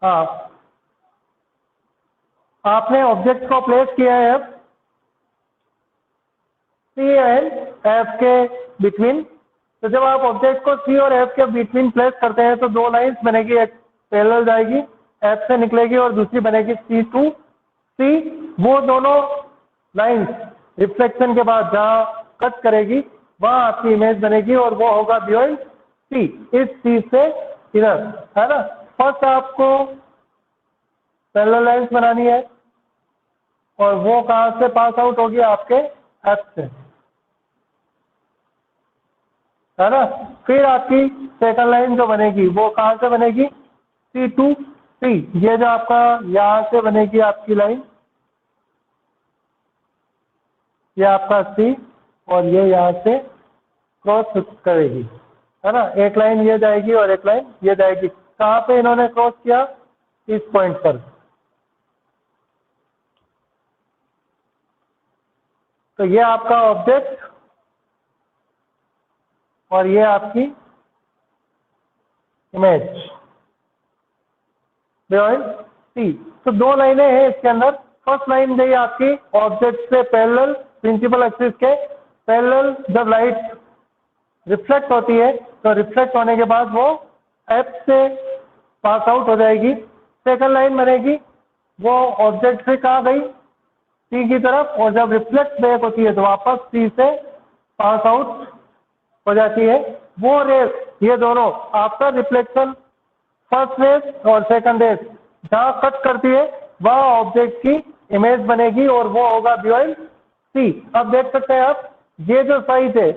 हाँ, आपने ऑब्जेक्ट को प्लेस किया है अब सी एंड एफ के बिटवीन। तो जब आप ऑब्जेक्ट को सी और एफ के बिटवीन प्लेस करते हैं तो दो लाइंस बनेगी, एक पैरेलल जाएगी एफ से निकलेगी और दूसरी बनेगी सी टू सी। वो दोनों लाइंस रिफ्लेक्शन के बाद जहाँ कट करेगी वहाँ आपकी इमेज बनेगी और वो होगा बियॉन्ड सी, इस सी से इधर, है ना। फर्स्ट आपको पैरेलल लाइंस बनानी है और वो कहाँ से पास आउट होगी, आपके एफ से, है ना। फिर आपकी सेकंड लाइन जो बनेगी वो कहाँ से बनेगी, सी टू सी। ये जो आपका यहाँ से बनेगी आपकी लाइन, ये आपका सी और ये यहाँ से क्रॉस करेगी, है ना। एक लाइन ये जाएगी और एक लाइन ये जाएगी। कहाँ पे इन्होंने क्रॉस किया, इस पॉइंट पर। तो ये आपका ऑब्जेक्ट और ये आपकी इमेज बियॉन्ड सी। तो दो लाइनें हैं इसके अंदर। फर्स्ट लाइन गई आपकी ऑब्जेक्ट से पैरेलल, प्रिंसिपल एक्सिस के पैरेलल। जब लाइट रिफ्लेक्ट होती है तो रिफ्लेक्ट होने के बाद वो एफ से पास आउट हो जाएगी। सेकंड लाइन बनेगी, वो ऑब्जेक्ट से कहाँ गई, सी की तरफ, और जब रिफ्लेक्ट बैक होती है तो वापस सी से पास आउट हो जाती है। वो रेस, ये दोनों आफ्टर रिफ्लेक्शन, फर्स्ट रेस और सेकंड रेस जहाँ कट करती है वह ऑब्जेक्ट की इमेज बनेगी और वो होगा बियॉन्ड सी। अब देख सकते हैं आप, ये जो साइज है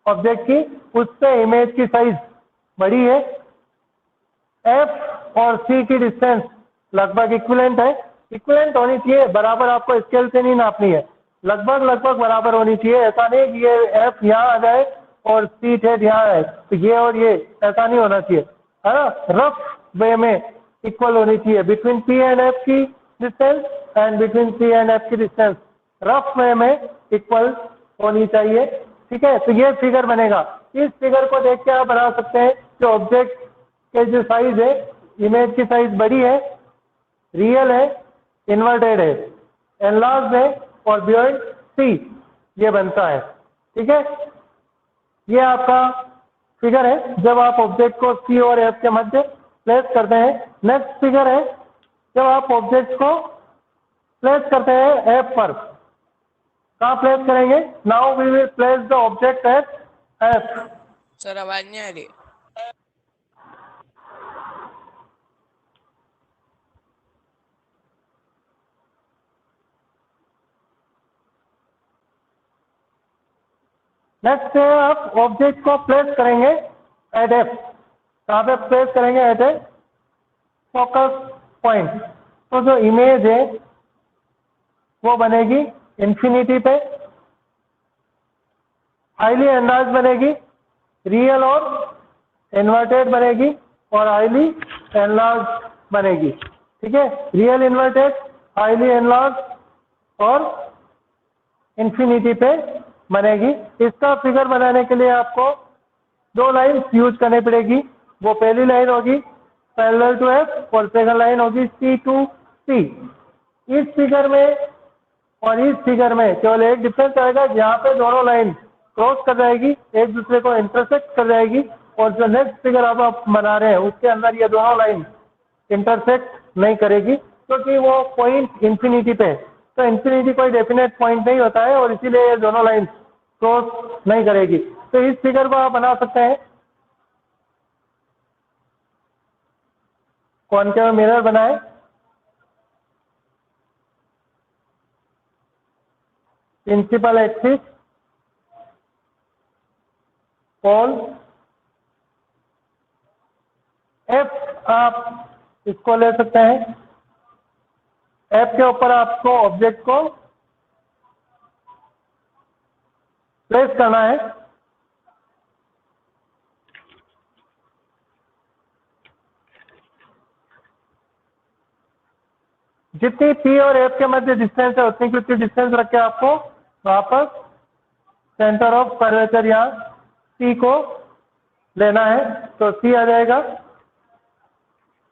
ऑब्जेक्ट की, उससे इमेज की साइज बड़ी है। एफ और सी की डिस्टेंस लगभग इक्विवेलेंट है। इक्विवेलेंट होनी चाहिए, बराबर आपको स्केल से नहीं नापनी है, लगभग लगभग बराबर होनी चाहिए। ऐसा नहीं कि ये एफ यहाँ आ जाए और सी ठेठ यहाँ है, तो ये और ये ऐसा नहीं होना चाहिए, है ना। रफ वे में इक्वल होनी चाहिए बिटवीन पी एंड एफ की distance and between c and f की डिस्टेंस रफ वे में इक्वल होनी चाहिए, ठीक है। तो ये फिगर बनेगा। इस फिगर को देख के आप बना सकते हैं कि ऑब्जेक्ट के जो साइज है, इमेज की साइज बड़ी है, रियल है, इन्वर्टेड है, एनलार्ज्ड है और बियॉन्ड सी ये बनता है, ठीक है। ये आपका फिगर है जब आप ऑब्जेक्ट को सी और एफ के मध्य प्लेस करते हैं। नेक्स्ट फिगर है जब आप ऑब्जेक्ट को प्लेस करते हैं एफ पर। कहाँ प्लेस करेंगे, now we will place the object at f. Sir आवाज नहीं आ रही। नेक्स्ट है आप ऑब्जेक्ट को प्लेस करेंगे एट एफ। कहाँ पे प्लेस करेंगे, एट ए फोकस पॉइंट। तो जो इमेज है वो बनेगी इंफिनिटी पे, हाईली एनलार्ज बनेगी, रियल और इन्वर्टेड बनेगी और हाईली एनलार्ज बनेगी, ठीक है। रियल इन्वर्टेड, हाईली एनलार्ज और इंफिनिटी पे बनेगी। इसका फिगर बनाने के लिए आपको दो लाइन्स यूज करनी पड़ेगी। वो पहली लाइन होगी पैरेलल टू एफ और सेकंड लाइन होगी सी टू सी। इस फिगर में और इस फिगर में केवल एक डिफरेंस आएगा, जहाँ पे दोनों लाइन क्रॉस कर जाएगी, एक दूसरे को इंटरसेक्ट कर जाएगी, और जो नेक्स्ट फिगर आप बना रहे हैं उसके अंदर ये दोनों लाइन इंटरसेक्ट नहीं करेगी, क्योंकि वो पॉइंट इंफिनिटी पे है। तो इंफिनिटी कोई डेफिनेट पॉइंट नहीं होता है और इसीलिए ये दोनों लाइन क्रॉस नहीं करेगी। तो इस फिगर को आप बना सकते हैं। कॉनकेव मिरर बनाए, प्रिंसिपल एक्सिस, पोल एफ, आप इसको ले सकते हैं। एफ के ऊपर आपको ऑब्जेक्ट को प्लेस करना है। जितनी पी और एफ के मध्य डिस्टेंस है उतनी की डिस्टेंस रख के आपको वापस सेंटर ऑफ कर्वेचर यहाँ सी को लेना है। तो सी आ जाएगा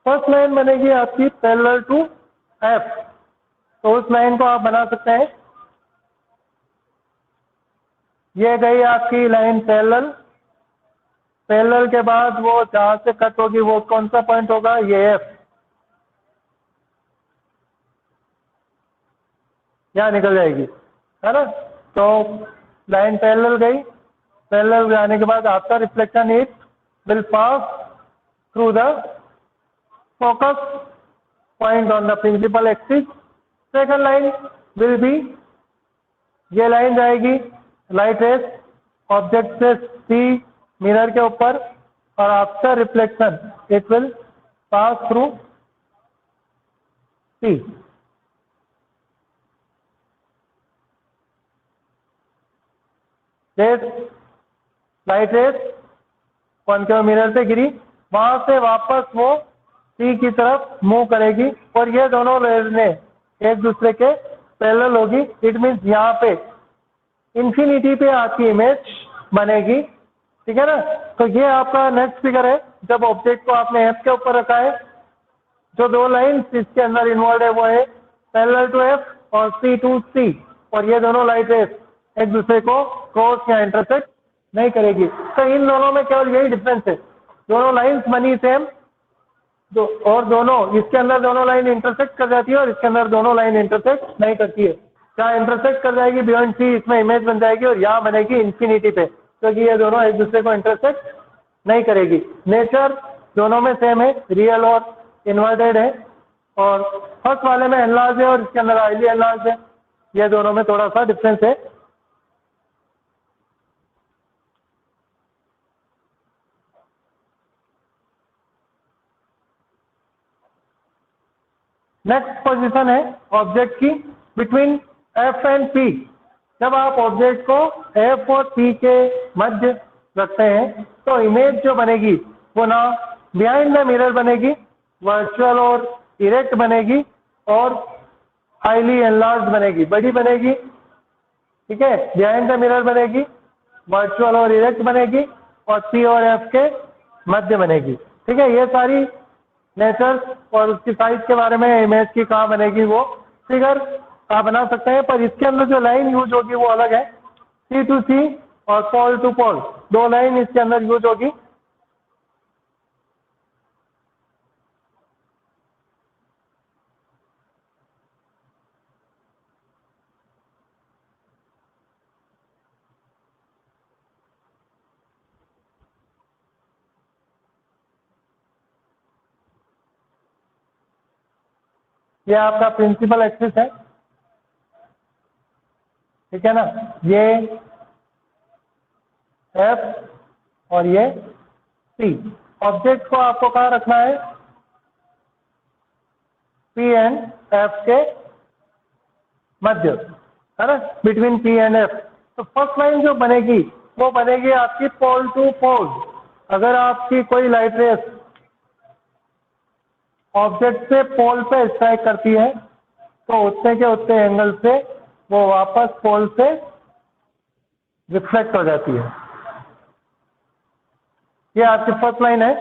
फर्स्ट लाइन बनेगी आपकी पैरेलल टू एफ, तो उस लाइन को आप बना सकते हैं। ये गई आपकी लाइन पैरेलल, पैरेलल के बाद वो जहां से कट होगी वो कौन सा पॉइंट होगा, ये एफ, यहाँ निकल जाएगी, है ना। तो लाइन पैरेलल गई, पैरेलल जाने के बाद आपका reflection it will pass through the focus point on the principal axis. Second line will be, ये लाइन जाएगी लाइट रेस ऑब्जेक्ट से सी मिरर के ऊपर, और after reflection it will pass through c. Light rays concave mirror से गिरी, वहां से वापस वो सी की तरफ मूव करेगी, और ये दोनों रेजने एक दूसरे के पैरेलल होगी। इट मीन्स यहाँ पे इंफिनिटी पे आपकी इमेज बनेगी, ठीक है ना। तो ये आपका नेक्स्ट फिगर है, जब ऑब्जेक्ट को आपने एफ के ऊपर रखा है, जो दो लाइन्स इसके अंदर इन्वॉल्व है वो है पैरेलल टू एफ और सी टू सी, और ये दोनों लाइट रेस एक दूसरे को क्रॉस या इंटरसेक्ट नहीं करेगी। तो इन दोनों में केवल यही डिफरेंस है, दोनों लाइन्स बनी सेम, और दोनों इसके अंदर दोनों लाइन इंटरसेक्ट कर जाती है और इसके अंदर दोनों लाइन इंटरसेक्ट नहीं करती है। जहाँ इंटरसेक्ट कर जाएगी बियॉन्ड सी, इसमें इमेज बन जाएगी, और यहाँ बनेगी इंफिनिटी पे, क्योंकि ये दोनों एक दूसरे को इंटरसेक्ट नहीं करेगी। नेचर दोनों में सेम है, रियल और इन्वर्टेड है, और फर्स्ट वाले में एनलार्ज है और इसके अंदर हाईली एनलार्ज है। ये दोनों में थोड़ा सा डिफरेंस है। नेक्स्ट पोजीशन है ऑब्जेक्ट की बिटवीन एफ एंड पी। जब आप ऑब्जेक्ट को एफ और पी के मध्य रखते हैं तो इमेज जो बनेगी वो ना बिहाइंड द मिरर बनेगी, वर्चुअल और इरेक्ट बनेगी, और हाईली एनलार्ज बनेगी, बड़ी बनेगी, ठीक है। बिहाइंड द मिरर बनेगी, वर्चुअल और इरेक्ट बनेगी, और पी और एफ के मध्य बनेगी, ठीक है। ये सारी नेचर और उसकी साइज के बारे में, इमेज की कहाँ बनेगी वो फिगर आप बना सकते हैं, पर इसके अंदर जो लाइन यूज होगी वो अलग है। सी टू सी और पोल टू पोल, दो लाइन इसके अंदर यूज होगी। ये आपका प्रिंसिपल एक्सिस है, ठीक है ना। ये एफ और ये सी। ऑब्जेक्ट को आपको कहाँ रखना है, पी एंड एफ के मध्य, है ना, बिटवीन पी एंड एफ। तो फर्स्ट लाइन जो बनेगी वो बनेगी आपकी पोल टू पोल। अगर आपकी कोई लाइट रेस ऑब्जेक्ट से पोल पे स्ट्राइक करती है तो उतने के उतने एंगल से वो वापस पोल से रिफ्लेक्ट हो जाती है। ये आपकी फर्स्ट लाइन है।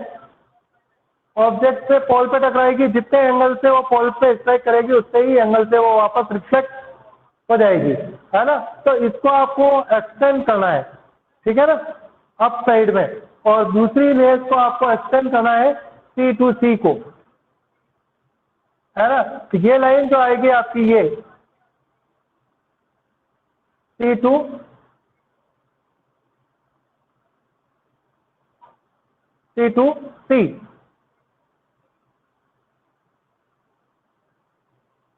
ऑब्जेक्ट से पोल पे टकराएगी, जितने एंगल से वो पोल पे स्ट्राइक करेगी उतने ही एंगल से वो वापस रिफ्लेक्ट हो जाएगी, है ना। तो इसको आपको एक्सटेंड करना है, ठीक है ना, अप साइड में, और दूसरी रेस को आपको एक्सटेंड करना है सी टू सी को, है ना। तो ये लाइन जो आएगी आपकी ये सी टू सी,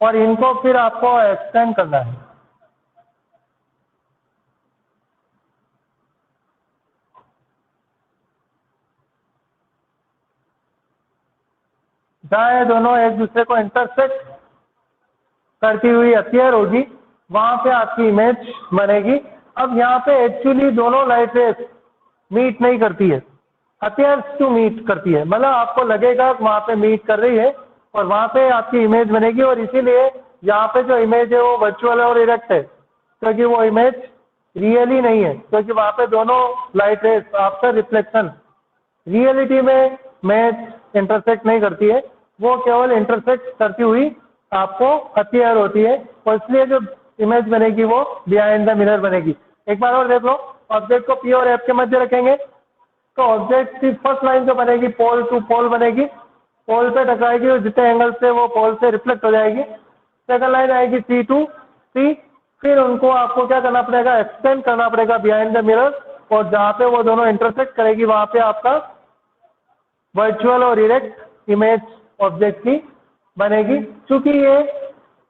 और इनको फिर आपको एक्सटेंड करना है। जहाँ ये दोनों एक दूसरे को इंटरसेक्ट करती हुई अपीयर होगी वहां पे आपकी इमेज बनेगी। अब यहाँ पे एक्चुअली दोनों लाइट रेस मीट नहीं करती है, अपीयर्स टू मीट करती है, मतलब आपको लगेगा वहां पे मीट कर रही है और वहां पे आपकी इमेज बनेगी। और इसीलिए यहाँ पे जो इमेज है वो वर्चुअल और इरेक्ट है, क्योंकि वो इमेज रियली नहीं है, क्योंकि वहां पे दोनों light rays after reflection reality में इमेज इंटरसेक्ट नहीं करती है। वो केवल इंटरसेक्ट करती हुई आपको अपीयर होती है, और इसलिए जो इमेज बनेगी वो बिहाइंड द मिरर बनेगी। एक बार और देख लो, ऑब्जेक्ट को पी और एफ के मध्य रखेंगे तो ऑब्जेक्ट की फर्स्ट लाइन जो बनेगी पोल टू पोल बनेगी, पोल पे टकराएगी और जितने एंगल से वो पोल से रिफ्लेक्ट हो जाएगी। सेकंड लाइन आएगी सी टू सी, फिर उनको आपको क्या करना पड़ेगा, एक्सटेंड करना पड़ेगा बिहाइंड द मिरर, और जहाँ पे वो दोनों इंटरसेक्ट करेगी वहाँ पे आपका वर्चुअल और डायरेक्ट इमेज ऑब्जेक्ट की बनेगी। क्योंकि ये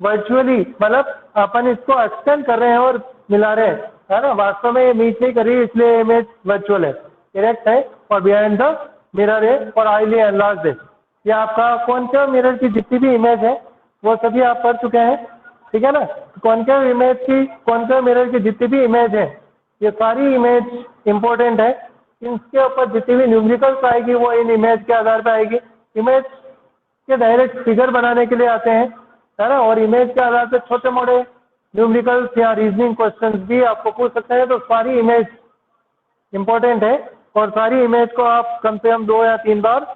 वर्चुअली मतलब अपन इसको एक्सटेंड कर रहे हैं और मिला रहे हैं, है ना, वास्तव में ये मीट नहीं कर रही, इसलिए इमेज वर्चुअल है, डायरेक्ट है और बिहाइंड द मिरर है और हाईली एनलार्ज्ड है। ये आपका कॉन्केव मिरर की जितनी भी इमेज है वो सभी आप पढ़ चुके हैं, ठीक है ना। कॉन्केव मिरर की जितनी भी इमेज है ये सारी इमेज इंपॉर्टेंट है। इसके ऊपर जितनी भी न्यूमेरिकल्स आएगी वो इन इमेज के आधार पर आएगी। इमेज के डायरेक्ट फिगर बनाने के लिए आते हैं, है ना, और इमेज के आधार पर छोटे मोटे न्यूमेरिकल्स या रीजनिंग क्वेश्चंस भी आपको पूछ सकते हैं। तो सारी इमेज इंपॉर्टेंट है और सारी इमेज को आप कम से कम 2 या 3 बार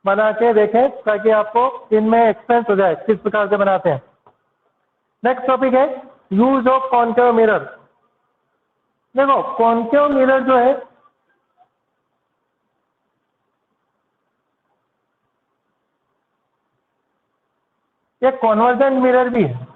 बना के देखें ताकि आपको इनमें एक्सपीरियंस हो जाए किस प्रकार से बनाते हैं। नेक्स्ट टॉपिक है यूज ऑफ कॉन्केव मिरर। देखो कॉन्केव मिरर जो है ये कॉन्वर्जेंट मिरर भी है।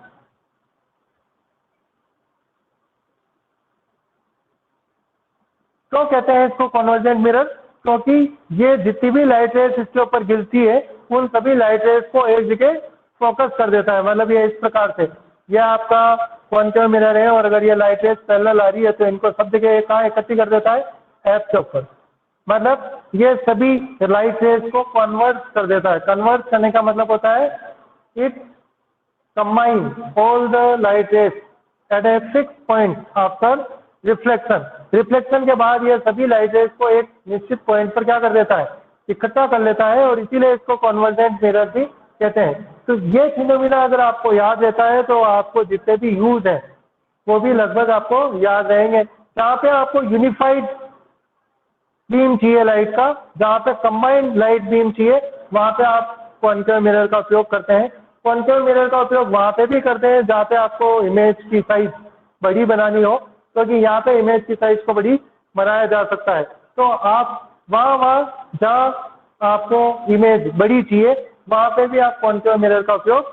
क्यों कहते हैं इसको कॉन्वर्जेंट मिरर? क्योंकि ये जितनी भी लाइट रेस इसके ऊपर गिरती है उन सभी लाइट रेस को एक जगह फोकस कर देता है। मतलब ये इस प्रकार से ये आपका कॉन्केव मिरर है और अगर ये लाइट रेस पैरेलल आ रही है तो इनको सब जगह कहाँ इकट्ठी कर देता है, एफ के ऊपर। मतलब ये सभी लाइट रेस को कन्वर्ट कर देता है। कन्वर्ट करने का मतलब होता है it combine all the light rays at a fix point after reflection. Reflection के बाद ये सभी लाइट रेस को एक निश्चित पॉइंट पर क्या कर देता है, इकट्ठा कर लेता है, और इसीलिए इसको कॉन्वर्जेंट मिरर भी कहते हैं। तो ये फिनोमिना अगर आपको याद रहता है तो आपको जितने भी यूज है वो भी लगभग आपको याद रहेंगे। जहाँ पे आपको यूनिफाइड बीम चाहिए लाइट का, जहाँ पे कंबाइंड लाइट बीम चाहिए वहाँ पे आप कॉन्केव मिरर का उपयोग करते हैं। कॉन्केव मिरर का उपयोग वहाँ पे भी करते हैं जहाँ पे आपको इमेज की साइज बड़ी बनानी हो, क्योंकि यहाँ पे इमेज की साइज को बड़ी बनाया जा सकता है। तो आप वहाँ जहाँ आपको इमेज बड़ी चाहिए वहाँ पे भी आप कॉन्केव मिरर का उपयोग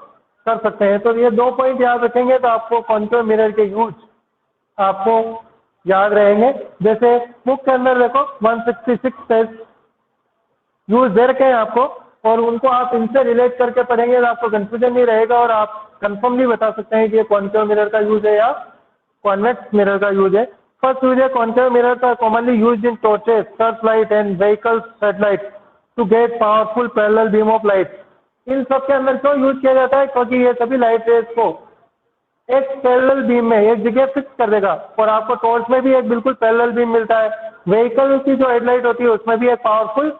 कर सकते हैं। तो ये 2 पॉइंट याद रखेंगे तो आपको कॉन्केव मिरर के यूज आपको याद रहेंगे। जैसे बुक के अंदर देखो 166 टेस्ट यूज दे रखे हैं आपको, और उनको आप इनसे रिलेट करके पढ़ेंगे तो आपको कंफ्यूजन नहीं रहेगा और आप कंफर्मली बता सकते हैं कि ये कॉन्केव मिरर का यूज है या कॉन्वेक्स मिरर का यूज है। फर्स्ट यूज है कॉन्केव मिरर का commonly use in torches, search light and vehicles satellite to get powerful parallel beam of light. इन सब के अंदर क्यों यूज किया जाता है? क्योंकि ये सभी लाइट रेस को एक पैरेलल बीम में एक जगह फिक्स कर देगा, और आपको टॉर्च में भी एक बिल्कुल पैरेलल बीम मिलता है। व्हीकल की जो हेडलाइट होती है उसमें भी एक पावरफुल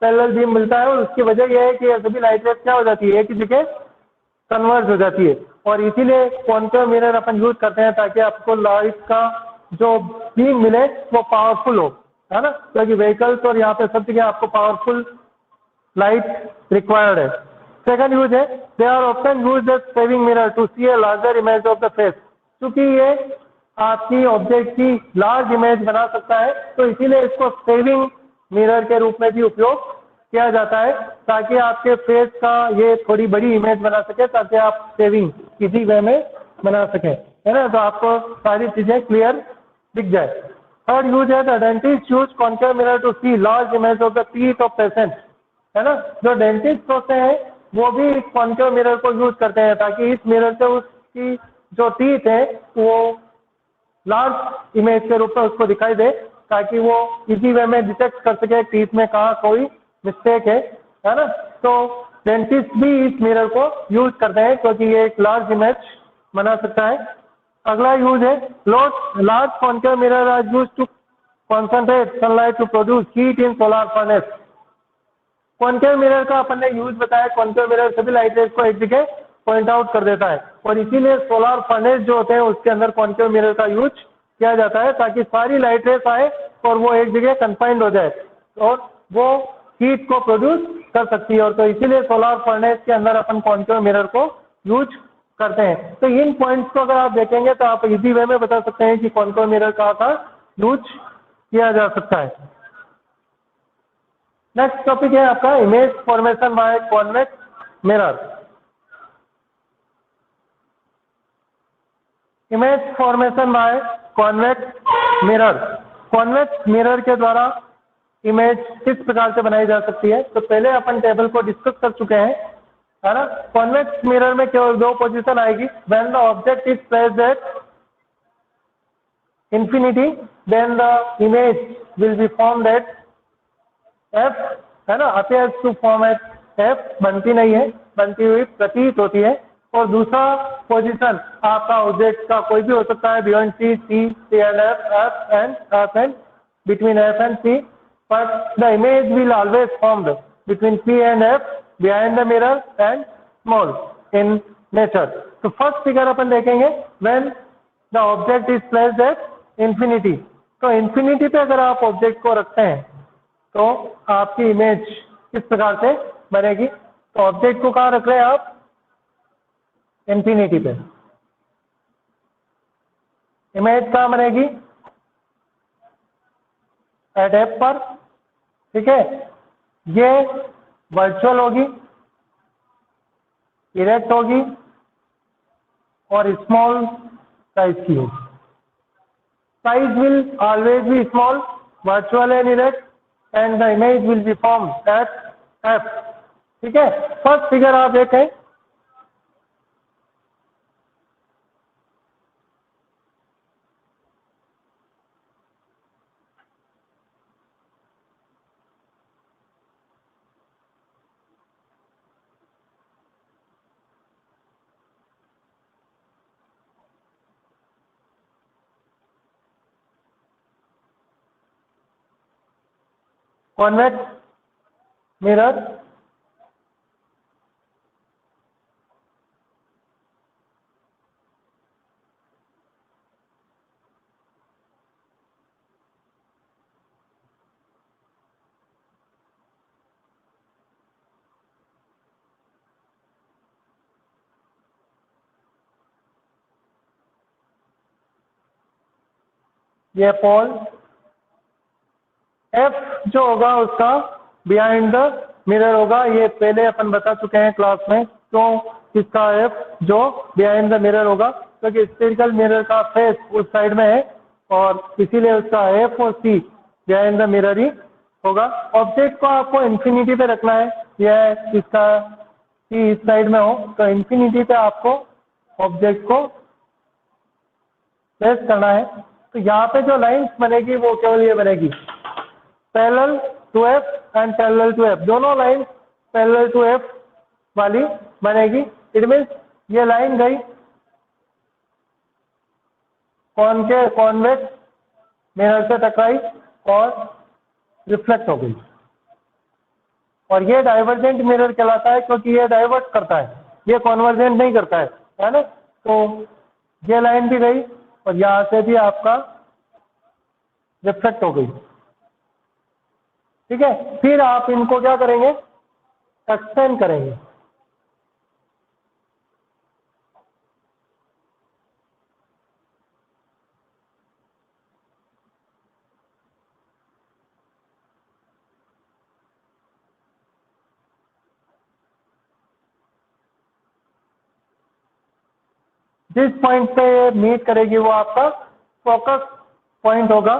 पैरेलल बीम मिलता है, और उसकी वजह यह है कि ये सभी लाइट रेस क्या हो जाती है, एक ही जगह कन्वर्ज हो जाती है। और इसीलिए कॉन्केव मिरर अपन यूज करते हैं ताकि आपको लाइट का जो बीम मिले वो पावरफुल हो, है ना, क्योंकि व्हीकल्स और यहाँ पे सब जगह आपको पावरफुल लाइट रिक्वायर्ड है। सेकंड यूज है they are option use as shaving mirror to see a larger image of the face. क्योंकि ये आपकी ऑब्जेक्ट की लार्ज इमेज बना सकता है तो इसीलिए इसको सेविंग मिरर के रूप में भी उपयोग किया जाता है, ताकि आपके फेस का ये थोड़ी बड़ी इमेज बना सके, ताकि आप सेविंग किसी वे में बना सके, है ना। तो आपको सारी चीजें क्लियर दिख जाए। थर्ड यूज है the dentist use concave mirror to see large image of the teeth of patient, है ना। जो डेंटिस्ट होते हैं वो भी कॉन्केव मिरर को यूज करते हैं ताकि इस मिरर से उसकी जो टीथ है वो लार्ज इमेज के रूप में उसको दिखाई दे, ताकि वो इसी वे में डिटेक्ट कर सके टीथ में कहाँ कोई मिस्टेक है ना। तो डेंटिस्ट भी इस मिरर को यूज करते हैं क्योंकि ये एक लार्ज इमेज बना सकता है। अगला यूज है large concave mirror are use to concentrate sunlight to produce heat in solar furnace. Concave mirror का अपन ने यूज बताया, कॉन्केव मिरर सभी लाइट रेस को एक जगह पॉइंट आउट कर देता है, और इसीलिए सोलर फर्नेस जो होते हैं उसके अंदर कॉन्केव मिरर का यूज किया जाता है ताकि सारी लाइट रेस आए और वो एक जगह कंफाइंड हो जाए और वो हीट को प्रोड्यूस कर सकती है, और तो इसीलिए सोलार फर्नेस के अंदर अपन कॉन्केव मिरर को यूज करते हैं। तो इन पॉइंट्स को अगर आप देखेंगे तो आप इजी वे में बता सकते हैं कि कॉन्केव मिरर का यूज किया जा सकता है। नेक्स्ट टॉपिक है आपका image formation by convex mirror. Image formation by convex mirror. Convex mirror के द्वारा इमेज किस प्रकार से बनाई जा सकती है, तो पहले अपन टेबल को डिस्कस कर चुके हैं, है ना। कॉन्वेक्स मिरर में केवल दो पोजीशन आएगी। When the object is placed at infinity then the image will be formed at f, है ना, appears to form at f, बनती नहीं है, बनती हुई प्रतीत होती है। और दूसरा पोजीशन आपका ऑब्जेक्ट का कोई भी हो सकता है, beyond c, c and f and between f and c, but the image will always formed between P and F behind the mirror and small in nature. तो फर्स्ट फिगर अपन देखेंगे when the object is placed at infinity। तो infinity पे अगर आप object को रखते हैं तो आपकी इमेज किस प्रकार से बनेगी। तो ऑब्जेक्ट को कहाँ रख रहे हैं आप, इंफिनिटी पे। इमेज कहाँ बनेगी, एट एफ पर, ठीक है। ये वर्चुअल होगी, इरेक्ट होगी और स्मॉल साइज की होगी। Size will always be small, virtual and erect, and the image will be formed at F, ठीक है। फर्स्ट फिगर आप देखें, कॉन्वेक्स मिरर ये पोल एफ जो होगा उसका बिहाइंड द मिरर होगा। ये पहले अपन बता चुके हैं क्लास में, क्यों इसका एफ जो बिहाइंड द मिरर होगा, क्योंकि स्फेरिकल मिरर का फेस उस साइड में है और इसीलिए उसका एफ और सी बिहाइंड द मिरर ही होगा। ऑब्जेक्ट को आपको इंफिनिटी पे रखना है, यह इसका सी इस साइड में हो तो इंफिनिटी पे आपको ऑब्जेक्ट को प्लेस करना है। तो यहाँ पे जो लाइंस बनेगी वो केवल ये बनेगी, parallel to f and parallel to f, दोनों लाइन पैरेलल टू एफ वाली बनेगी। इट मीन्स ये लाइन गई कॉन्वेक्स मिरर से टकराई और रिफ्लेक्ट हो गई, और ये डाइवर्जेंट मिरर कहलाता है क्योंकि ये डाइवर्ट करता है, ये कॉन्वर्जेंट नहीं करता है ना। तो ये लाइन भी गई और यहाँ से भी आपका रिफ्लेक्ट हो गई, ठीक है। फिर आप इनको क्या करेंगे, एक्सटेंड करेंगे। जिस पॉइंट पे मीट करेगी वो आपका फोकस पॉइंट होगा,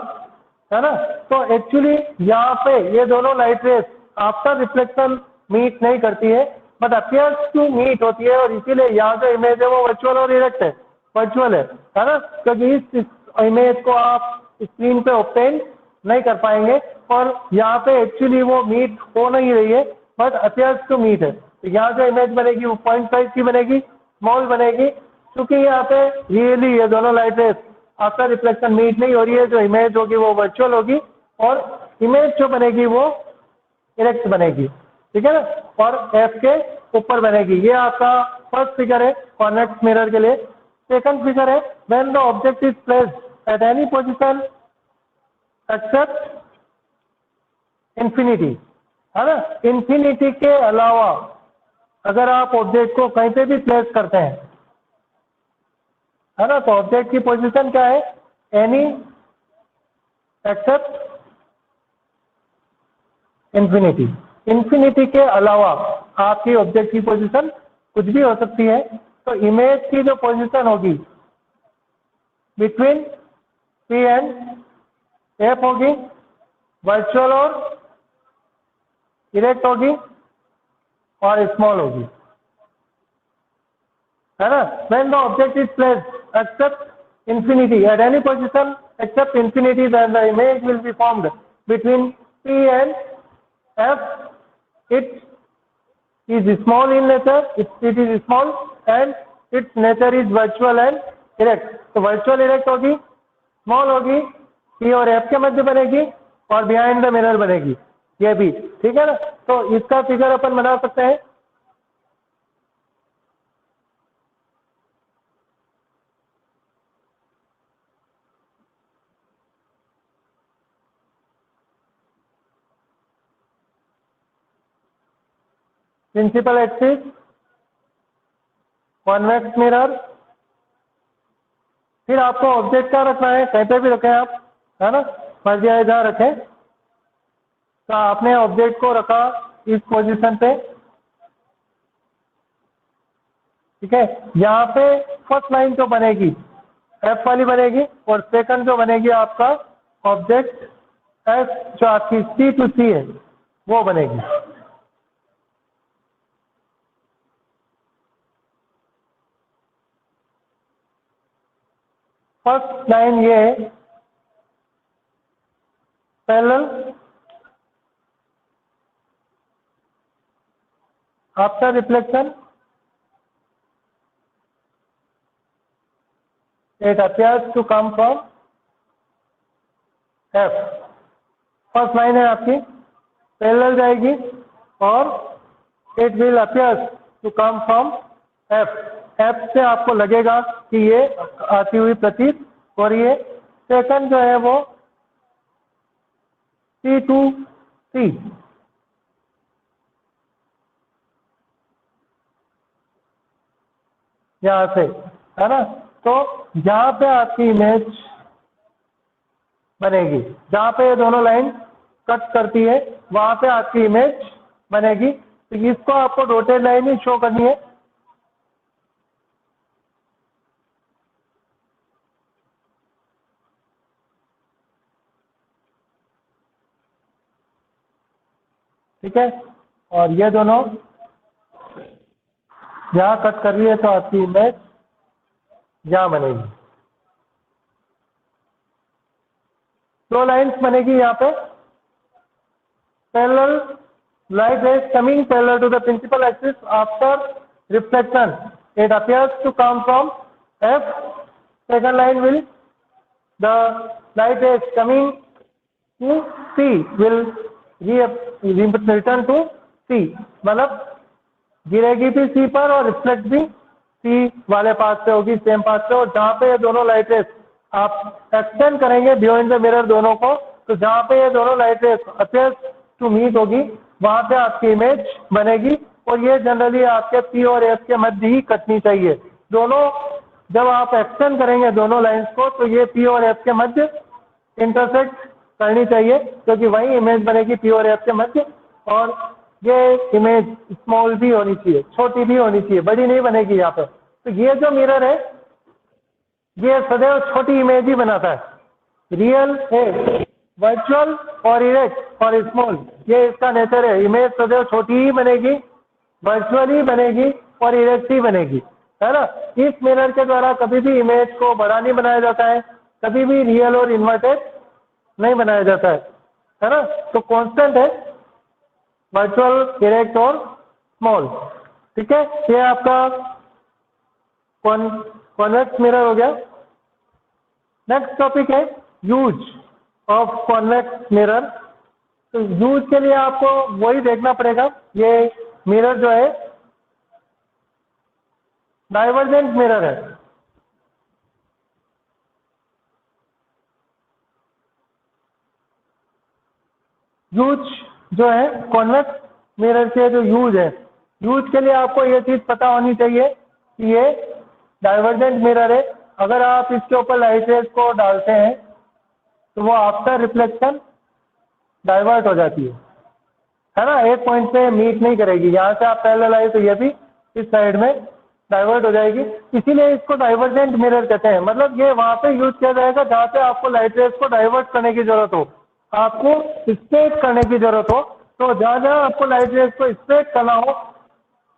है ना। तो एक्चुअली यहाँ पे ये दोनों light rays after reflection meet नहीं करती है, बट अपीयर्स टू मीट होती है, और इसीलिए यहाँ जो इमेज है वो वर्चुअल और इरेक्ट है, वर्चुअल है ना, क्योंकि इस इमेज को आप स्क्रीन पे ऑब्टेन नहीं कर पाएंगे, और यहाँ पे एक्चुअली वो मीट हो नहीं रही है, बट अपीयर्स टू मीट है। तो यहाँ जो इमेज बनेगी वो पॉइंट साइज की बनेगी, स्मॉल बनेगी, क्योंकि यहाँ पे रियली ये दोनों light rays after reflection meet नहीं हो रही है। जो इमेज होगी वो वर्चुअल होगी और इमेज जो बनेगी वो इरेक्ट बनेगी, ठीक है ना, और एफ के ऊपर बनेगी। ये आपका फर्स्ट फिगर है कॉन्वेक्स मिरर के लिए। सेकंड फिगर है when the object is placed at any position except infinity. है ना। इन्फिनिटी के अलावा अगर आप ऑब्जेक्ट को कहीं पे भी प्लेस करते हैं, है ना, तो ऑब्जेक्ट की पोजीशन क्या है, एनी एक्सेप्ट इन्फिनिटी। इन्फिनिटी के अलावा आपकी ऑब्जेक्ट की पोजीशन कुछ भी हो सकती है। तो इमेज की जो पोजीशन होगी बिटवीन पी एंड एफ होगी, वर्चुअल और इरेक्ट होगी और स्मॉल होगी, है ना। When the object is placed except infinity at any position except infinity, then the image will be formed between p and f. It is small in nature, it is small and its nature is virtual and erect। तो virtual erect होगी, small होगी, P और F के मध्य बनेगी और behind the mirror बनेगी, ये भी ठीक है ना। तो इसका फिगर अपन बना सकते हैं। प्रिंसिपल एक्सिस, कॉन्वेक्स मिरर, फिर आपको ऑब्जेक्ट क्या रखना है, कहीं पे भी रखें आप, है ना, मर्जी आए जहाँ रखें। तो आपने ऑब्जेक्ट को रखा इस पोजीशन पे, ठीक है। यहाँ पे फर्स्ट लाइन जो बनेगी एफ वाली बनेगी और सेकंड जो बनेगी आपका ऑब्जेक्ट एस, जो आपकी सी टू सी है वो बनेगी। फर्स्ट लाइन ये है parallel, after reflection it appears to come from f. First line है आपकी, पैरेलल जाएगी और it will appears to come from f. F से आपको लगेगा कि ये आती हुई प्रतीत हो रही है। सेकंड जो है वो सी टू सी, यहाँ से, है ना। तो यहाँ पे आपकी इमेज बनेगी, जहाँ पे ये दोनों लाइन कट करती है वहां पे आपकी इमेज बनेगी। तो इसको आपको डॉटेड लाइन ही शो करनी है। ठीक है, और ये दोनों यहाँ कट कर रही है तो आपकी इमेज यहाँ बनेगी। दो लाइंस बनेगी यहाँ पे, parallel light rays coming parallel to the principal axis after reflection, it appears to come from F। second line will, the light rays coming to C will return to C, मतलब गिरेगी भी C पर और reflect भी C वाले पास से होगी, same पास से। और जहाँ पे ये दोनों लाइट रेस आप एक्सटेंड करेंगे बिहाइंड द मिरर दोनों को, तो जहाँ पे ये दोनों light rays appears to meet होगी वहां पे आपकी इमेज बनेगी। और ये जनरली आपके P और F के मध्य ही कटनी चाहिए। दोनों जब आप एक्सटेंड करेंगे दोनों लाइंस को तो ये P और F के मध्य इंटरसेक्ट करनी चाहिए, क्योंकि वही इमेज बनेगी P और F के मध्य। और ये इमेज स्मॉल भी होनी चाहिए, छोटी भी होनी चाहिए, बड़ी नहीं बनेगी यहाँ पे। तो ये जो मिरर है ये सदैव छोटी इमेज ही बनाता है। रियल है, वर्चुअल और इरेक्ट और स्मॉल, ये इसका नेचर है। इमेज सदैव छोटी ही बनेगी, वर्चुअल ही बनेगी और इरेक्ट ही बनेगी, है ना। इस मिरर के द्वारा कभी भी इमेज को बड़ा नहीं बनाया जाता है, कभी भी रियल और इन्वर्टेड नहीं बनाया जाता है ना। तो कांस्टेंट है वर्चुअल, इरेक्ट और स्मॉल, ठीक है। ये आपका कॉन्वेक्स मिरर हो गया। नेक्स्ट टॉपिक है यूज ऑफ कॉन्वेक्स मिरर। तो यूज के लिए आपको वही देखना पड़ेगा, ये मिरर जो है डाइवर्जेंट मिरर है। यूज जो है कॉन्वेक्स मिरर के जो यूज है, यूज के लिए आपको ये चीज पता होनी चाहिए कि ये डाइवर्जेंट मिरर है। अगर आप इसके ऊपर लाइट रेज को डालते हैं तो वो आफ्टर रिफ्लेक्शन डाइवर्ट हो जाती है ना, एक पॉइंट पे मीट नहीं करेगी। यहाँ से आप पैरेलल आए तो ये भी इस साइड में डाइवर्ट हो जाएगी, इसीलिए इसको डाइवर्जेंट मिरर कहते हैं। मतलब ये वहाँ पे यूज किया जाएगा जहाँ पे आपको लाइट रेज को डाइवर्ट करने की जरूरत हो, आपको स्ट्रेट करने की जरूरत हो। तो जहाँ जहाँ आपको लाइट रेज को स्ट्रेट करना हो,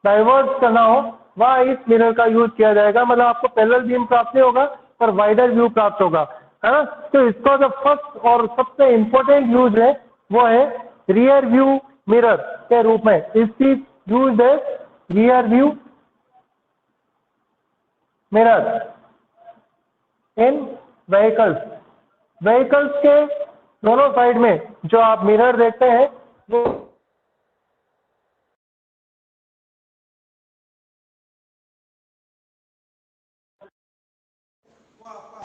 डाइवर्ट करना हो, वहाँ इस मिरर का यूज किया जाएगा। मतलब आपको पैरेलल बीम प्राप्त नहीं होगा पर वाइडर व्यू प्राप्त होगा, है ना। तो इसका जो फर्स्ट और सबसे इम्पोर्टेंट यूज है वो है रियर व्यू मिरर के रूप में। इसकी यूज है रियर व्यू मिरर इन व्हीकल्स। व्हीकल्स के दोनों साइड में जो आप मिरर देखते हैं वो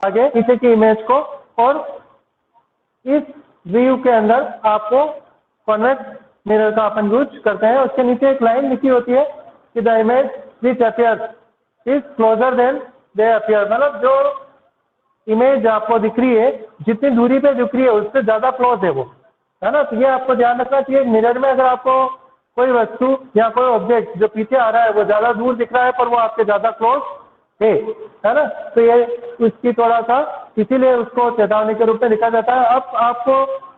आगे पीछे की इमेज को, और इस व्यू के अंदर आपको कॉन्वेक्स मिरर का अपन यूज करते हैं। उसके नीचे एक लाइन लिखी होती है कि the image which appears is closer than they appear. मतलब जो इमेज आपको दिख रही है, जितनी दूरी पे दिख रही है उससे ज्यादा क्लोज है वो, है ना। तो ये आपको ध्यान रखना चाहिए। मिरर में अगर आपको कोई वस्तु या कोई ऑब्जेक्ट जो पीछे आ रहा है वो ज्यादा दूर दिख रहा है पर वो आपके ज्यादा क्लोज है ना, तो ये उसकी थोड़ा सा, इसीलिए उसको चेतावनी के रूप में लिखा जाता है। अब आपको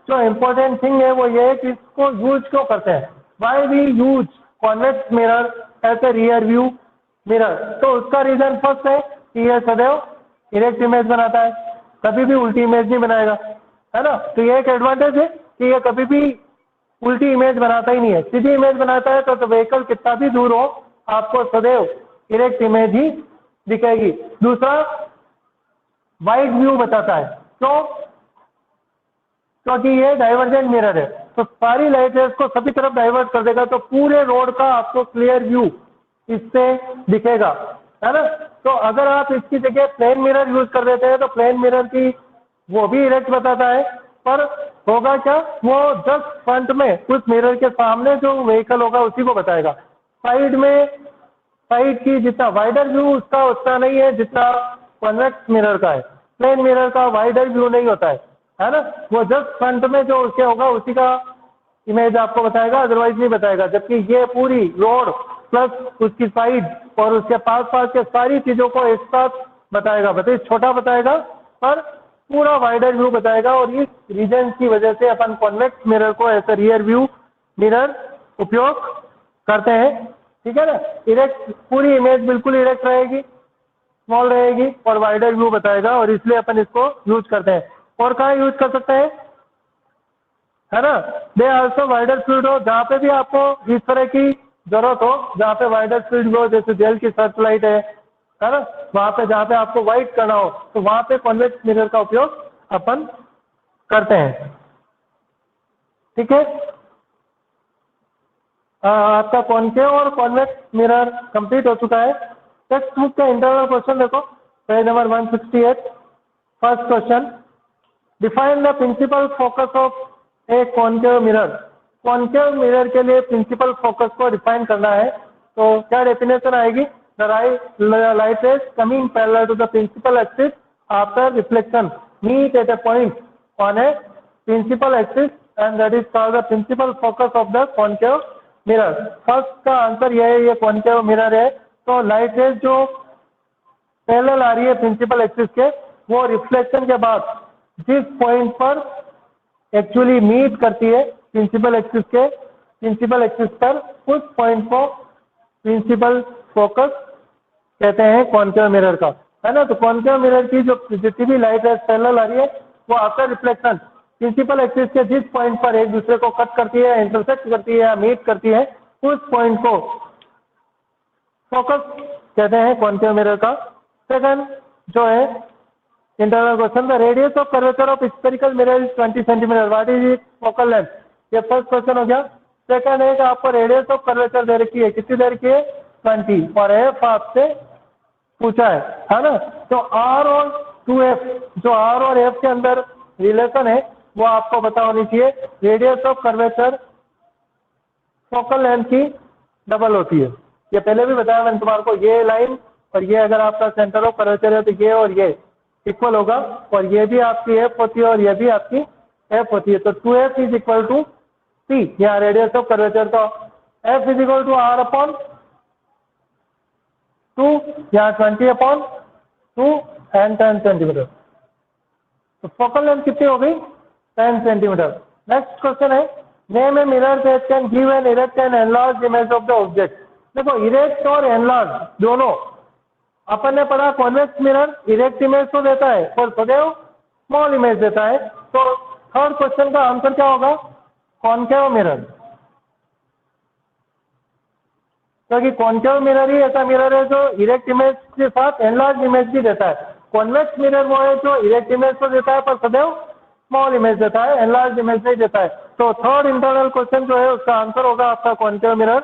जो इम्पोर्टेंट थिंग है वो ये है कि इसको यूज क्यों करते हैं, why we use convex mirror as a rear view mirror. तो उसका रीजन फर्स्ट है कि यह सदैव इरेक्ट इमेज बनाता है, कभी भी उल्टी इमेज नहीं बनाएगा, है ना। तो ये एक एडवांटेज है कि ये कभी भी उल्टी इमेज बनाता ही नहीं है, सीधी इमेज बनाता है। तो व्हीकल कितना भी दूर हो आपको सदैव इरेक्ट इमेज ही दिखेगी। दूसरा, वाइड व्यू बताता है। क्यों? क्योंकि ये डाइवर्जेंट मिरर है, तो सारी लाइट रेज को सभी तरफ डाइवर्ट कर देगा, तो पूरे रोड का आपको क्लियर व्यू इससे दिखेगा, है ना। तो अगर आप इसकी जगह प्लेन मिरर यूज कर देते हैं तो प्लेन मिरर की वो भी इरेक्ट बताता है, पर होगा क्या, वो जस्ट फ्रंट में उस मिरर के सामने जो व्हीकल होगा उसी को बताएगा। साइड में, साइड की जितना वाइडर व्यू उसका उतना नहीं है जितना कॉन्वेक्स मिरर का है। प्लेन मिरर का वाइडर व्यू नहीं होता है ना। वो जस्ट फ्रंट में जो उसके होगा उसी का इमेज आपको बताएगा, अदरवाइज नहीं बताएगा। जबकि ये पूरी रोड प्लस उसकी साइड और उसके पास पास के सारी चीजों को एक साथ बताएगा। बताइए, छोटा बताएगा पर पूरा वाइडर व्यू बताएगा। और इस रीजन की वजह से अपन कॉन्वेक्स मिरर को ऐसे रियर व्यू मिरर उपयोग करते हैं, ठीक है ना। इरेक्ट, पूरी इमेज बिल्कुल इरेक्ट रहेगी, स्मॉल रहेगी और वाइडर व्यू बताएगा, और इसलिए अपन इसको यूज करते हैं। और कहाँ यूज कर सकते हैं, है ना। दे आल्सो वाइडर फ्लूइड हो, जहाँ पे भी आपको इस तरह की जरूरत हो, जहाँ पे वाइडर फ्लूइड हो, जैसे जेल की सर्च लाइट है ना, वहाँ पे जहाँ पे आपको वाइट करना हो तो वहाँ पे कॉन्वेक्स मिरर का उपयोग अपन करते हैं, ठीक है। आपका कॉन्केव और कॉन्वेक्स मिरर कंप्लीट हो चुका है। टेक्स्ट बुक का इंटरनल क्वेश्चन देखो, page number 168। First question, define the principal focus of a concave mirror. Concave mirror के लिए प्रिंसिपल फोकस को डिफाइन करना है, तो क्या डेफिनेशन आएगी, the light rays coming parallel to the principal axis after reflection meet at a point on a principal axis and that is called the principal focus of the concave mirror. First का answer यह है, ये concave mirror है। तो light rays जो parallel आ रही है प्रिंसिपल एक्सिस के, वो रिफ्लेक्शन के बाद जिस पॉइंट पर एक्चुअली मीट करती है प्रिंसिपल एक्सिस के, प्रिंसिपल एक्सिस पर, उस पॉइंट को प्रिंसिपल फोकस कहते हैं कॉन्केव मिरर का, है ना। तो कॉन्केव मिरर की जो जितनी भी लाइट रेज पैरेलल आ रही है वो आफ्टर रिफ्लेक्शन प्रिंसिपल एक्सिस के जिस पॉइंट पर एक दूसरे को कट करती है, इंटरसेक्ट करती है या मीट करती है, उस पॉइंट को फोकस कहते हैं कॉन्केव मिरर का। सेकंड जो है internal question, the radius of curvature of spherical mirror is 20 centimetre, what is it focal length. ये फर्स्ट क्वेश्चन हो गया। सेकंड है कि आपको रेडियस ऑफ कर्वेचर दे रखी है, कितनी दे रखी है, 20, और एफ आपसे पूछा है ना। तो आर और 2f, जो आर और एफ के अंदर रिलेशन है वो आपको पता होनी चाहिए। Radius of curvature focal length की डबल होती है। ये पहले भी बताया मैंने तुम्हारे को, ये लाइन और ये अगर आपका सेंटर ऑफ कर्वेचर है तो ये और ये इक्वल होगा, और ये भी आपकी एफ होती है और ये भी आपकी एफ होती है। तो 2f is equal to c, यहाँ रेडियस ऑफ कर्वेचर, तो f is equal to r upon 2, यहाँ 20 अपॉन 2 एंड 10 सेंटीमीटर। तो फोकल लेंथ कितनी हो गई? 10 सेंटीमीटर। नेक्स्ट क्वेश्चन है, name a mirror that can give an erect and enlarge image of the object. देखो erect और enlarge दोनों अपन ने पढ़ा, कॉन्वेक्स मिरर इरेक्ट इमेज तो देता है और सदैव स्मॉल इमेज देता है। तो थर्ड क्वेश्चन का आंसर क्या होगा? कॉनकेव मिरर, क्योंकि कॉनकेव मिरर ही ऐसा मिरर है जो इरेक्ट इमेज के साथ एनलार्ज इमेज भी देता है। कॉन्वेक्स मिरर वो है जो इरेक्ट इमेज तो देता है पर सदैव स्मॉल इमेज देता है, एनलार्ज इमेज नहीं देता है। तो थर्ड इंटरनल क्वेश्चन जो है उसका आंसर होगा आपका कॉनकेव मिरर।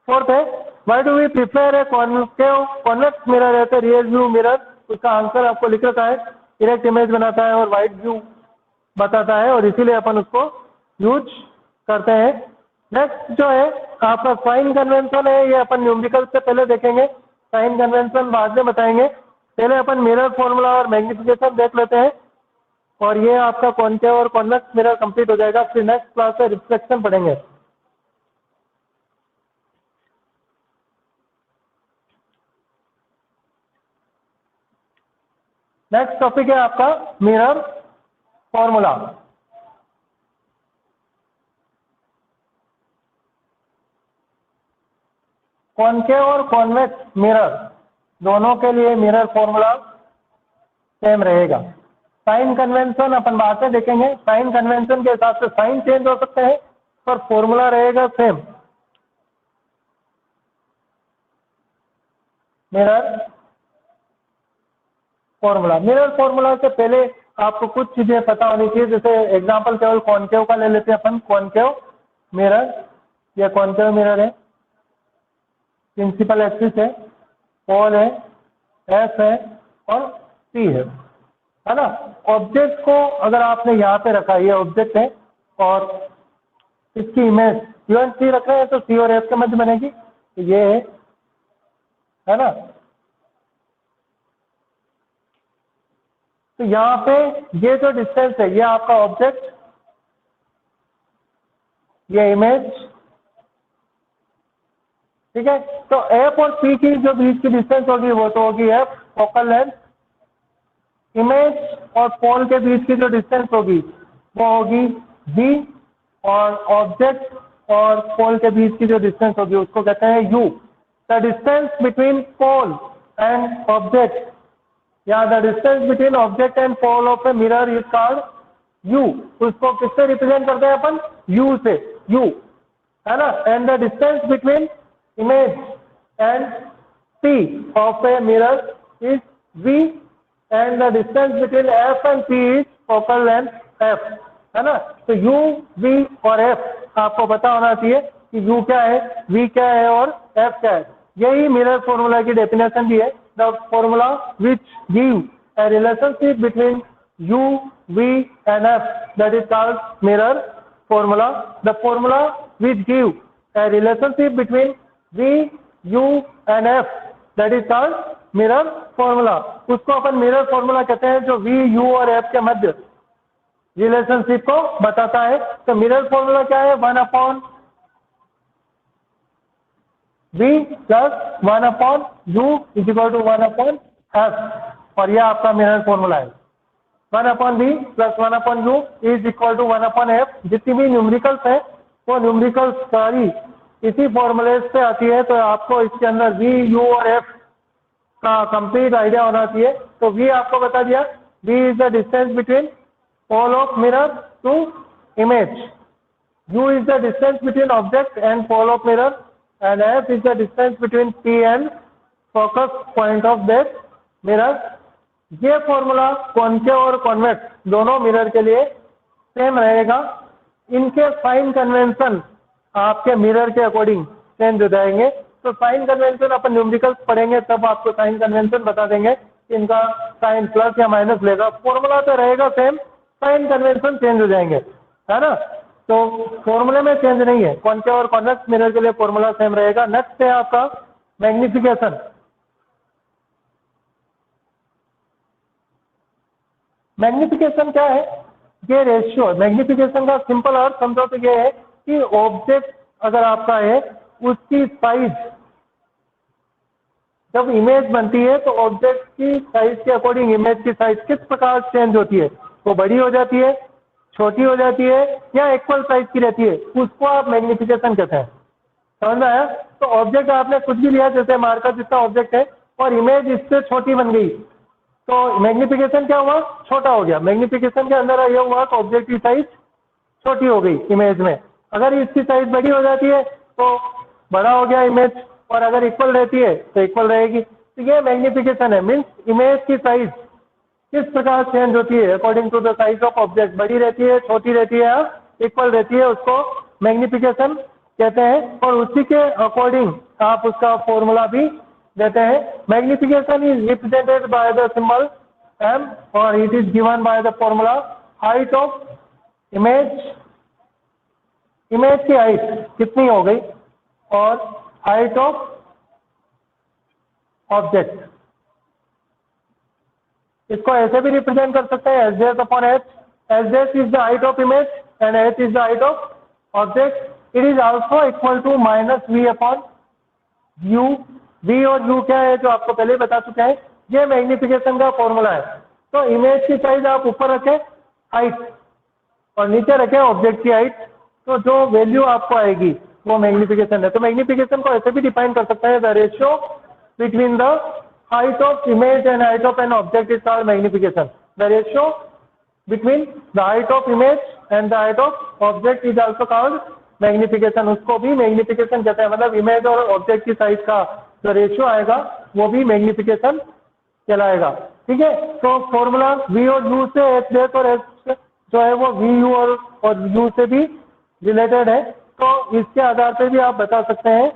फोर्थ है, why do we prefer a concave convex mirror as a real view mirror. उसका आंसर आपको लिख रखा है, इरेक्ट इमेज बनाता है और वाइड व्यू बताता है और इसीलिए अपन उसको यूज करते हैं। नेक्स्ट जो है आपका साइन कन्वेंशन है, ये अपन न्यूमेरिकल से पहले देखेंगे, साइन कन्वेंशन बाद में बताएंगे। पहले अपन मिरर फॉर्मूला और मैग्निफिकेशन देख लेते हैं और ये आपका कॉनकेव और कॉन्वेक्स मिरर कंप्लीट हो जाएगा। फिर नेक्स्ट क्लास में रिफ्लेक्शन पढ़ेंगे। नेक्स्ट टॉपिक है आपका मिरर फॉर्मूला। कॉनकेव और कॉन्वेक्स मिरर दोनों के लिए मिरर फॉर्मूला सेम रहेगा। साइन कन्वेंशन अपन बाद में देखेंगे, साइन कन्वेंशन के हिसाब से साइन चेंज हो सकते हैं पर फॉर्मूला रहेगा same. Mirror formula, mirror formula से पहले आपको कुछ चीजें पता होनी चाहिए। जैसे एग्जांपल केवल कॉनकेव का ले लेते हैं अपन, कॉनकेव मिरर, यह कॉनकेव मिरर है, प्रिंसिपल एक्सिस है, पोल है, एफ है और सी है ना। ऑब्जेक्ट को अगर आपने यहाँ पे रखा, ये ऑब्जेक्ट है और इसकी इमेज यूएन सी रख रहे हैं तो सी और एफ के मध्य बनेगी, तो ये है ना। तो यहाँ पे ये जो डिस्टेंस है ये आपका ऑब्जेक्ट, ये इमेज, ठीक है। तो एफ और पी की जो बीच की डिस्टेंस होगी वो तो होगी एफ, फोकल लेंथ। इमेज और पोल के बीच की जो डिस्टेंस होगी वो होगी वी, और ऑब्जेक्ट और पोल के बीच की जो डिस्टेंस होगी उसको कहते हैं U. The distance between pole and object, या the distance between object and pole of a mirror is called U. उसको किससे रिप्रेजेंट करते हैं अपन? यू से, यू, है ना। And the distance between image and c of a mirror is v, and the distance between f and p is focal length f, है ना। तो यू, वी और एफ आपको पता होना चाहिए कि यू क्या है, वी क्या है और एफ क्या है। यही मिरर फॉर्मूला की डेफिनेशन भी है, the formula which give a relationship between u, v and f, that is called mirror formula. The formula which give a relationship between v, u and f, that is called mirror formula. उसको अपन mirror formula कहते हैं जो v, u और f के मध्य relationship को बताता है। तो मिरर फॉर्मूला क्या है? 1 upon v plus 1 upon u is equal to 1 upon f, और यह आपका मिरर फॉर्मूला है। 1 upon v plus 1 upon u is equal to 1 upon f। जितनी भी न्यूमेरिकल्स है वो न्यूमेरिकल्स सारी इसी फॉर्मूले से आती है, तो आपको इसके अंदर v, u और f का कंप्लीट आइडिया होना चाहिए। तो v आपको बता दिया, v is the distance between pole of mirror to image, u is the distance between object and pole of mirror, and f is the distance between p and focus point of that mirror. ये formula concave और convex दोनों mirror के लिए same रहेगा। इनके sign convention आपके mirror के according change हो जाएंगे। तो साइन कन्वेंशन अपन न्यूमेरिकल्स पढ़ेंगे तब आपको साइन कन्वेंशन बता देंगे, इनका साइन प्लस या माइनस लेगा। फॉर्मूला तो रहेगा सेम, साइन कन्वेंशन चेंज हो जाएंगे, है ना। तो फॉर्मूले में चेंज नहीं है, कॉन्केव और कॉन्वेक्स मिरर के लिए फॉर्मूला सेम रहेगा। नेक्स्ट है आपका मैग्निफिकेशन। मैग्निफिकेशन क्या है? ये रेशियो, मैग्निफिकेशन का सिंपल अर्थ समझो तो ये है कि ऑब्जेक्ट अगर आपका है उसकी साइज, जब इमेज बनती है तो ऑब्जेक्ट की साइज के अकॉर्डिंग इमेज की साइज किस प्रकार चेंज होती है, वो बड़ी हो जाती है, छोटी हो जाती है, या इक्वल साइज की रहती है, उसको आप मैग्निफिकेशन कहते हैं। समझ में आया? तो ऑब्जेक्ट आपने कुछ भी लिया, जैसे मार्कर जितना ऑब्जेक्ट है और इमेज इससे छोटी बन गई, तो मैग्निफिकेशन क्या हुआ? छोटा हो गया। मैग्निफिकेशन के अंदर यह हुआ कि ऑब्जेक्ट की साइज छोटी हो गई इमेज में। अगर इसकी साइज बड़ी हो जाती है तो बड़ा हो गया इमेज, और अगर इक्वल रहती है तो इक्वल रहेगी। तो ये मैग्निफिकेशन है, मीन्स इमेज की साइज किस प्रकार चेंज होती है according to the size of object, बड़ी रहती है, छोटी रहती है या इक्वल रहती है, उसको मैग्निफिकेशन कहते हैं। और उसी के अकॉर्डिंग आप उसका फॉर्मूला भी देते हैं। Magnification is represented by the symbol M और it is given by the formula height of image. Image की हाइट कितनी हो गई और हाइट ऑफ ऑब्जेक्ट, इसको ऐसे भी रिप्रेजेंट कर सकते हैं h dash upon h. H dash is the height of image and h is the height of object. It is also equal to minus v upon u. V और u क्या है जो आपको पहले ही बता चुके हैं, ये मैग्निफिकेशन का फॉर्मूला है। तो इमेज की साइज आप ऊपर रखें हाइट और नीचे रखें ऑब्जेक्ट की हाइट, तो जो वैल्यू आपको आएगी वो मैग्निफिकेशन है। तो मैग्निफिकेशन को ऐसे भी डिफाइन कर सकते हैं, the ratio between the height of image and height of an object is called magnification. The ratio between the height of image and the height of object is also called magnification. उसको भी magnification कहते हैं, मतलब image और object की size का जो ratio आएगा वो भी मैग्निफिकेशन कहलाएगा। ठीक है, तो फॉर्मूला वी और यू से एच डेस और एच जो है वो वी यू और यू से भी रिलेटेड है। तो इसके आधार पर भी आप बता सकते हैं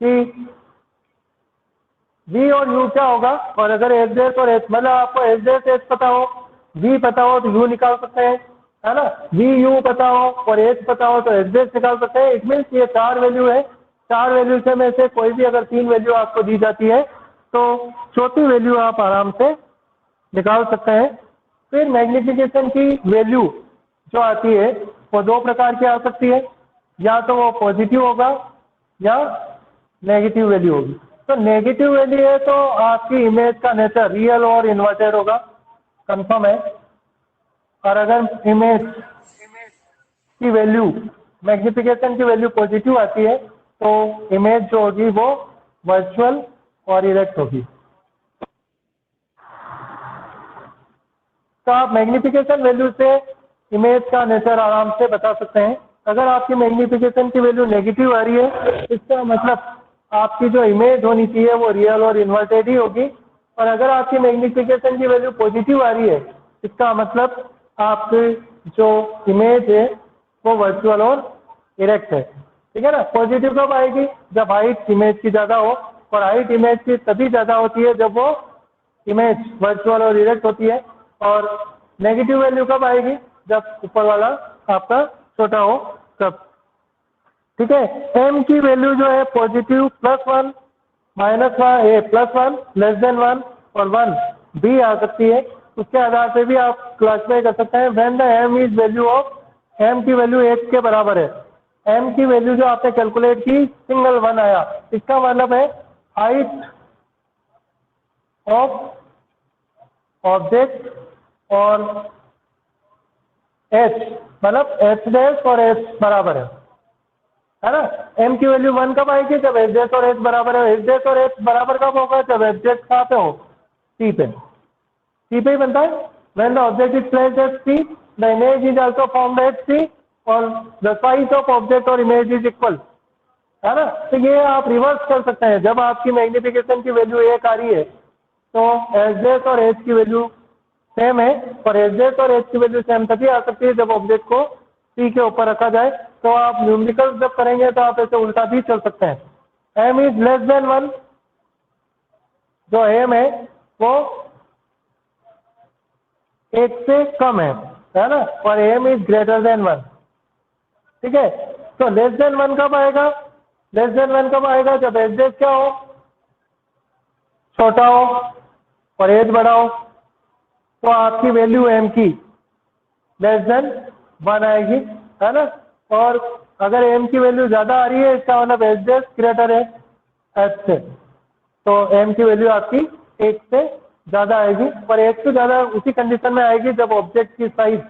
कि V और U क्या होगा। और अगर एच डेस और एच, मतलब आपको एच डेस एच पता हो, V पता हो तो U निकाल सकते हैं, है ना। V U पता हो और H पता हो तो एच डेस निकाल सकते हैं। इट मीन्स ये 4 वैल्यू है, 4 वैल्यू से में से कोई भी अगर 3 वैल्यू आपको दी जाती है तो चौथी वैल्यू आप आराम से निकाल सकते हैं। फिर मैग्निफिकेशन की वैल्यू जो आती है वो 2 प्रकार की आ सकती है, या तो वो पॉजिटिव होगा या नेगेटिव वैल्यू होगी। तो नेगेटिव वैल्यू है तो आपकी इमेज का नेचर रियल और इन्वर्टेड होगा, कंफर्म है। और अगर इमेज की वैल्यू, मैग्निफिकेशन की वैल्यू पॉजिटिव आती है तो इमेज जो होगी वो वर्चुअल और इरेक्ट होगी। तो आप मैग्निफिकेशन वैल्यू से इमेज का नेचर आराम से बता सकते हैं। अगर आपकी मैग्निफिकेशन की वैल्यू नेगेटिव आ रही है, इसका मतलब आपकी जो इमेज होनी चाहिए वो रियल और इन्वर्टेड ही होगी। और अगर आपकी मैग्निफिकेशन की वैल्यू पॉजिटिव आ रही है, इसका मतलब आपकी जो इमेज है वो वर्चुअल और इरेक्ट है। ठीक है ना। पॉजिटिव कब आएगी? जब हाइट इमेज की ज़्यादा हो, और हाइट इमेज की तभी ज़्यादा होती है जब वो इमेज वर्चुअल और इरेक्ट होती है। और नेगेटिव वैल्यू कब आएगी? जब ऊपर वाला आपका छोटा हो तब। ठीक है। एम की वैल्यू जो है पॉजिटिव +1 -1 +1 <1 और 1 भी आ सकती है। उसके आधार पे भी आप क्लासिफाई कर सकते हैं। When the m is value of, m की वैल्यू 1 के बराबर है, एम की वैल्यू जो आपने कैलकुलेट की सिंगल 1 आया, इसका मतलब है हाइट ऑफ ऑब्जेक्ट और एच, मतलब एच डैश और एच बराबर है ना। एम की वैल्यू 1 कब आएगी? जब एच डैश और एच बराबर है। एच डैश और एच बराबर कब होगा? जब एच डैश कहाँ पे हो? सी पे। सी पे ही बनता है। When the object is placed at C, the image is also formed at C और द साइज ऑफ ऑब्जेक्ट और इमेज इज इक्वल, है ना। तो ये आप रिवर्स कर सकते हैं। जब आपकी मैग्निफिकेशन की वैल्यू 1 आ रही है तो एच डैश और एच की वैल्यू सेम है, और एच डैश और एच की वैल्यू सेम तभी आ सकती है जब ऑब्जेक्ट को सी के ऊपर रखा जाए। तो आप न्यूमेरिकल जब करेंगे तो आप ऐसे उल्टा भी चल सकते हैं। एम इज <1, जो एम है वो 1 से कम है ना, और एम इज <1। ठीक है। तो लेस देन 1 कब आएगा? लेस देन 1 कब आएगा? जब एज क्या हो, छोटा हो और एज बड़ा हो, तो आपकी वैल्यू एम की लेस देन 1 आएगी, है ना। और अगर एम की वैल्यू ज़्यादा आ रही है, इसका मतलब एच ग्रेटर है एच से, तो एम की वैल्यू आपकी 1 से ज़्यादा आएगी। और 1 से ज़्यादा उसी कंडीशन में आएगी जब ऑब्जेक्ट की साइज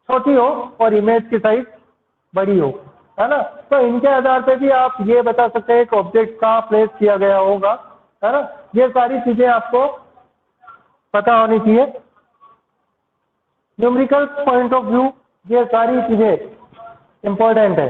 छोटी हो और इमेज की साइज बड़ी हो, है ना। तो इनके आधार पे भी आप ये बता सकते हैं कि ऑब्जेक्ट कहाँ प्लेस किया गया होगा, है ना। ये सारी चीज़ें आपको पता होनी चाहिए। न्यूमेरिकल पॉइंट ऑफ व्यू ये सारी चीज़ें इम्पोर्टेंट है।